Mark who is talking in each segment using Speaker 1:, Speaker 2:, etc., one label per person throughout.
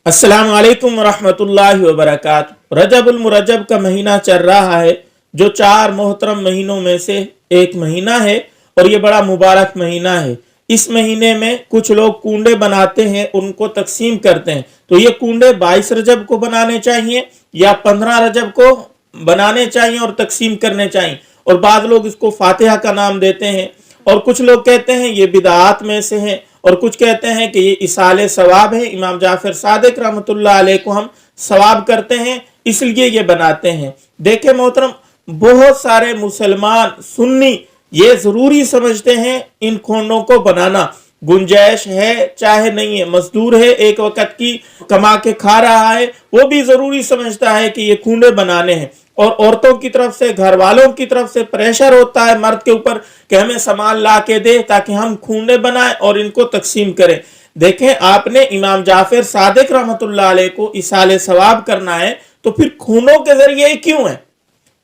Speaker 1: अस्सलाम वालेकुम रहमतुल्लाहि व बरकातुहू। रजबुल मुरज्जब का महीना चल रहा है, जो 4 मोहतरम महीनों में से एक महीना है और ये बड़ा मुबारक महीना है। इस महीने में कुछ लोग कूंडे बनाते हैं, उनको तकसीम करते हैं। तो ये कूंडे 22 रजब को बनाने चाहिए या 15 रजब को बनाने चाहिए और तकसीम करने चाहिए। और बाद लोग इसको फातिहा का नाम देते हैं और कुछ लोग कहते हैं ये बिदआत में से है और कुछ कहते हैं कि ये इसाले सवाब है। इमाम जाफर सादिक रहमतुल्लाह अलैह को हम सवाब करते हैं, इसलिए ये बनाते हैं। देखे मोहतरम, बहुत सारे मुसलमान सुन्नी ये जरूरी समझते हैं इन खोंडों को बनाना। गुंजाइश है चाहे नहीं है, मजदूर है, एक वक्त की कमा के खा रहा है, वो भी जरूरी समझता है कि ये कूंडे बनाने हैं। और औरतों की तरफ से, घर वालों की तरफ से प्रेशर होता है मर्द के ऊपर कि हमें सामान ला के दे ताकि हम कूंडे बनाएं और इनको तकसीम करें। देखें, आपने इमाम जाफर सादिक रहमतुल्लाह अलैह को इसाले सवाब करना है तो फिर खूनों के जरिए क्यों है?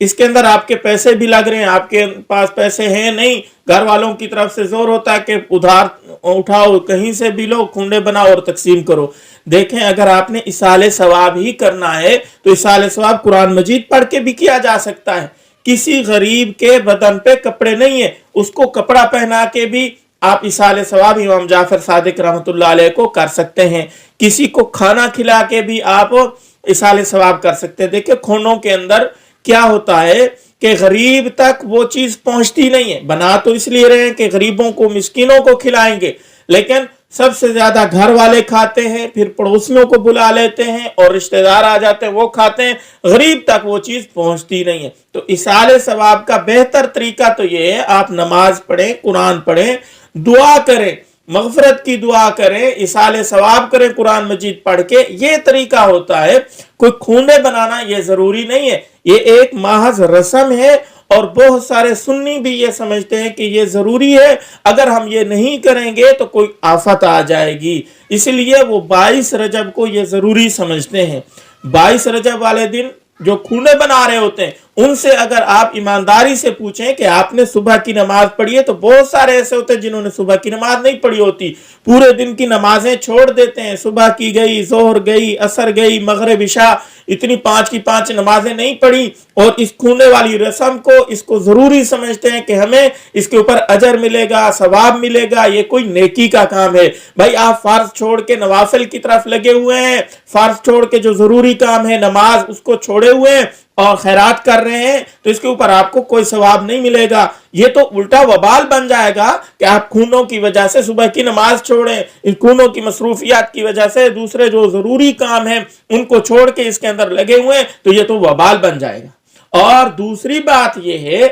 Speaker 1: इसके अंदर आपके पैसे भी लग रहे हैं, आपके पास पैसे हैं नहीं, घर वालों की तरफ से जोर होता है कि उधार उठाओ, कहीं से भी लो, खूंडे बनाओ और तकसीम करो। देखें, अगर आपने इसाले सवाब ही करना है तो इसाले सवाब कुरान मजीद पढ़ के भी किया जा सकता है। किसी गरीब के बदन पे कपड़े नहीं है, उसको कपड़ा पहना के भी आप इसाले सवाब इमाम जाफर सादिक रहमतुल्लाह अलैह को कर सकते हैं। किसी को खाना खिला के भी आप इसाले सवाब कर सकते हैं। देखिए, खूनों के अंदर क्या होता है कि गरीब तक वो चीज पहुंचती नहीं है। बना तो इसलिए रहे हैं कि गरीबों को, मिस्किनों को खिलाएंगे, लेकिन सबसे ज्यादा घर वाले खाते हैं, फिर पड़ोसियों को बुला लेते हैं और रिश्तेदार आ जाते हैं, वो खाते हैं, गरीब तक वो चीज पहुंचती नहीं है। तो इसाले सवाब का बेहतर तरीका तो ये है, आप नमाज पढ़ें, कुरान पढ़ें, दुआ करें, मगफरत की दुआ करें, इसाले सवाब करें कुरान मजीद पढ़ के। ये तरीका होता है। कोई खूंडे बनाना ये जरूरी नहीं है, ये एक महज रस्म है और बहुत सारे सुन्नी भी ये समझते हैं कि ये जरूरी है, अगर हम ये नहीं करेंगे तो कोई आफत आ जाएगी, इसलिए वो 22 रजब को ये जरूरी समझते हैं। 22 रजब वाले दिन जो खूंडे बना रहे होते हैं उनसे अगर आप ईमानदारी से पूछें कि आपने सुबह की नमाज पढ़ी है, तो बहुत सारे ऐसे होते हैं जिन्होंने सुबह की नमाज नहीं पढ़ी होती, पूरे दिन की नमाजें छोड़ देते हैं। सुबह की गई, जोहर गई, असर गई, मगरिब, इशा, इतनी 5 की 5 नमाजें नहीं पढ़ी और इस खूंडे वाली रस्म को, इसको जरूरी समझते हैं कि हमें इसके ऊपर अजर मिलेगा, सवाब मिलेगा, ये कोई नेकी का काम है। भाई, आप फर्ज छोड़ के नवाफिल की तरफ लगे हुए हैं, फर्ज छोड़ के जो जरूरी काम है नमाज, उसको छोड़े हुए हैं और खैरात कर रहे हैं, तो इसके ऊपर आपको कोई सवाब नहीं मिलेगा। ये तो उल्टा वबाल बन जाएगा कि आप खूनों की वजह से सुबह की नमाज छोड़ें, इन खूनों की मसरूफियात की वजह से दूसरे जो जरूरी काम है उनको छोड़ के इसके अंदर लगे हुए हैं, तो ये तो वबाल बन जाएगा। और दूसरी बात यह है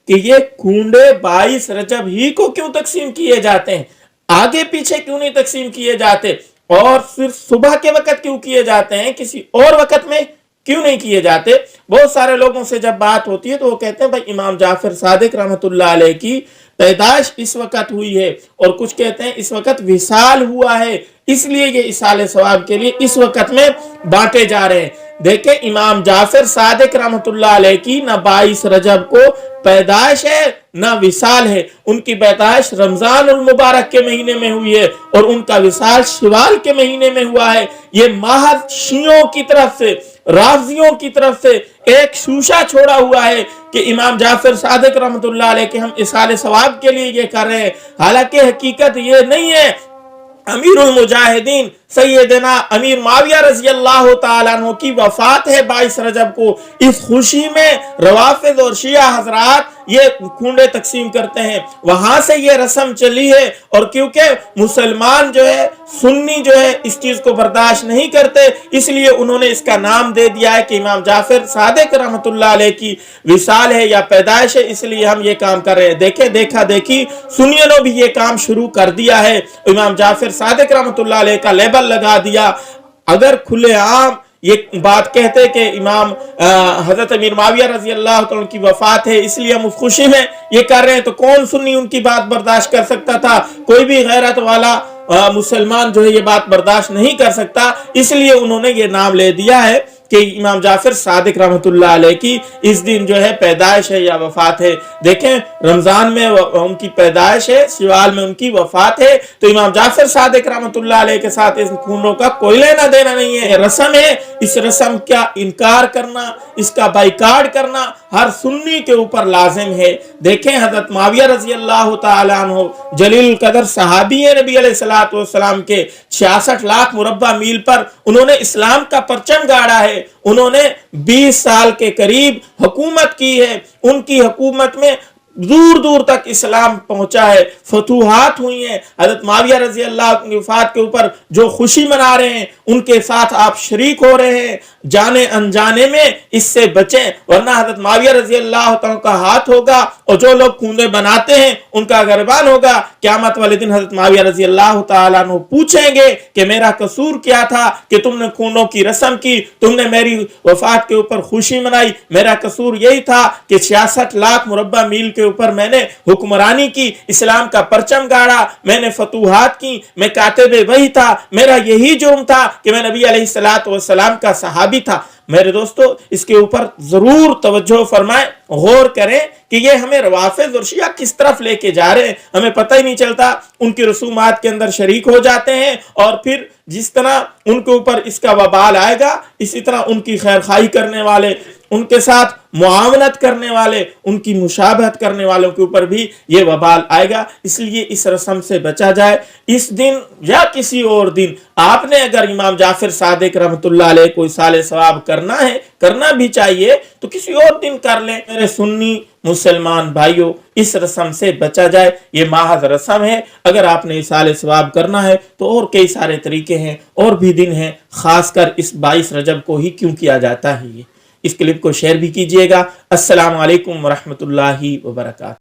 Speaker 1: कि ये खूंडे 22 रजब ही को क्यों तकसीम किए जाते हैं, आगे पीछे क्यों नहीं तकसीम किए जाते, और सिर्फ सुबह के वक्त क्यों किए जाते हैं, किसी और वक्त में क्यों नहीं किए जाते? बहुत सारे लोगों से जब बात होती है तो वो कहते हैं भाई इमाम जाफर सादिक रहमतुल्लाह अलैह की पैदाइश इस वक्त हुई है, और कुछ कहते हैं इस वक्त विसाल हुआ है, इसलिए ये इसाले सवाब के लिए इस वक्त में बांटे जा रहे हैं। देखें, इमाम जाफर सादिक रहमतुल्लाह अलैह की ना 22 रजब को पैदाइश है ना विसाल है। उनकी पैदाइश रमजान उल मुबारक के महीने में हुई है और उनका विसाल शवाल के महीने में हुआ है। ये महज शियों की तरफ से, राफजियों की तरफ से एक शूशा छोड़ा हुआ है कि इमाम जाफर सादिक रहमतुल्लाह अलैह के हम इसाले सवाब के लिए ये कर रहे हैं, हालांकि हकीकत ये नहीं है। अमीरुल मुजाहिदीन सैयदना अमीर माविया रजी अल्लाह तआला अन्हु की वफात है 22 रजब को। इस खुशी में रवाफिद और शिया हजरात ये खूंडे तकसीम करते हैं, वहां से ये रस्म चली है। और क्योंकि मुसलमान जो है, सुन्नी जो है, इस चीज को बर्दाश्त नहीं करते, इसलिए उन्होंने इसका नाम दे दिया है कि इमाम जाफर सादिक रहमतुल्लाह अलैह की विसाल है या पैदाइश है, इसलिए हम ये काम कर रहे हैं। देखे, देखा देखी सुन्नियों ने भी ये काम शुरू कर दिया है, इमाम जाफर सादिक रहमतुल्लाह अलैह का लेबल लगा दिया। अगर खुलेआम ये बात कहते कि इमाम हजरत अमीर माविया रजी अल्लाह तआला की वफात है इसलिए हम उस खुशी में ये कर रहे हैं, तो कौन सुन्नी उनकी बात बर्दाश्त कर सकता था? कोई भी गैरत वाला मुसलमान जो है ये बात बर्दाश्त नहीं कर सकता, इसलिए उन्होंने ये नाम ले दिया है کہ امام جعفر صادق رحمتullah علیہ کی اس دن جو ہے پیدائش ہے یا وفات ہے. دیکھیں رمضان میں ان کی پیدائش ہے، شوال میں ان کی وفات ہے، تو امام جعفر صادق رحمتullah علیہ کے ساتھ اس خونوں کا کوئی لینا دینا نہیں ہے. رسم ہے، اس رسم کا انکار کرنا، اس کا بائیکاٹ کرنا ہر سنی کے اوپر لازم ہے. دیکھیں حضرت معاویہ رضی اللہ تعالیٰ عنہ جلیل القدر صحابی ہیں نبی علیہ السلام کے، 66 لاکھ مربع میل پر انہوں نے اسلام کا پرچم گاڑا ہے. انہوں نے 20 سال کے قریب حکومت کی ہے. ان کی حکومت میں دور دور تک اسلام پہنچا ہے، فتوحات ہوئی ہیں. حضرت معاویہ رضی اللہ عنہ کی وفات کے اوپر جو خوشی منا رہے ہیں ان کے ساتھ آپ شریک ہو رہے ہیں. جانے انجانے میں اس سے بچیں، ورنہ حضرت معاویہ رضی اللہ عنہ کا ہاتھ ہوگا اور جو لوگ خوندے بناتے ہیں ان کا گریبان ہوگا. قیامت والے دن حضرت معاویہ رضی اللہ تعالیٰ عنہ پوچھیں گے کہ میرا قصور کیا تھا کہ تم نے خونوں کی رسم کی، تم نے میری وفات کے اوپر خوشی منائی. میرا قصور یہی تھا کہ 66 لاکھ مربع میل کے اوپر میں نے حکمرانی کی، اسلام کا پرچم گاڑا، میں نے فتوحات کی، میں کاتب وحی تھا. میرا یہی جرم تھا کہ میں نبی علیہ السلام کا صحابی تھا. میرے دوستو اس کے اوپر ضرور توجہ فرمائیں، غور کریں کہ یہ ہمیں روافض اور شیعہ کس طرف لے کے جا رہے ہیں. ہمیں پتہ ہی نہیں چلتا، ان کی رسومات کے اندر شریک ہو جاتے ہیں اور پھر جس طرح ان کے اوپر اس کا وبال آئے گا اسی طرح ان کی خیر خواہی کرنے والے، ان کے ساتھ معاونت کرنے والے، ان کی مشابہت کرنے والوں کے اوپر بھی یہ وبال آئے گا. اس لیے اس رسم سے بچا جائے. اس دن یا کسی اور دن آپ نے اگر امام جعفر صادق رحمتullah علیہ کو اصالہ ثواب کرنا ہے، کرنا بھی چاہیے، تو کسی اور دن کر لیں. میرے سنی مسلمان بھائیوں، اس رسم سے بچا جائے. یہ محض رسم ہے. اگر آپ نے اصالہ ثواب کرنا ہے تو اور کئی سارے طریقے ہیں، اور بھی دن ہیں. خاص کر اس 22 رجب کو ہی کیوں کیا جاتا ہے. یہ اس کلپ کو شیئر بھی کیجئے گا. السلام علیکم ورحمۃ اللہ وبرکاتہ.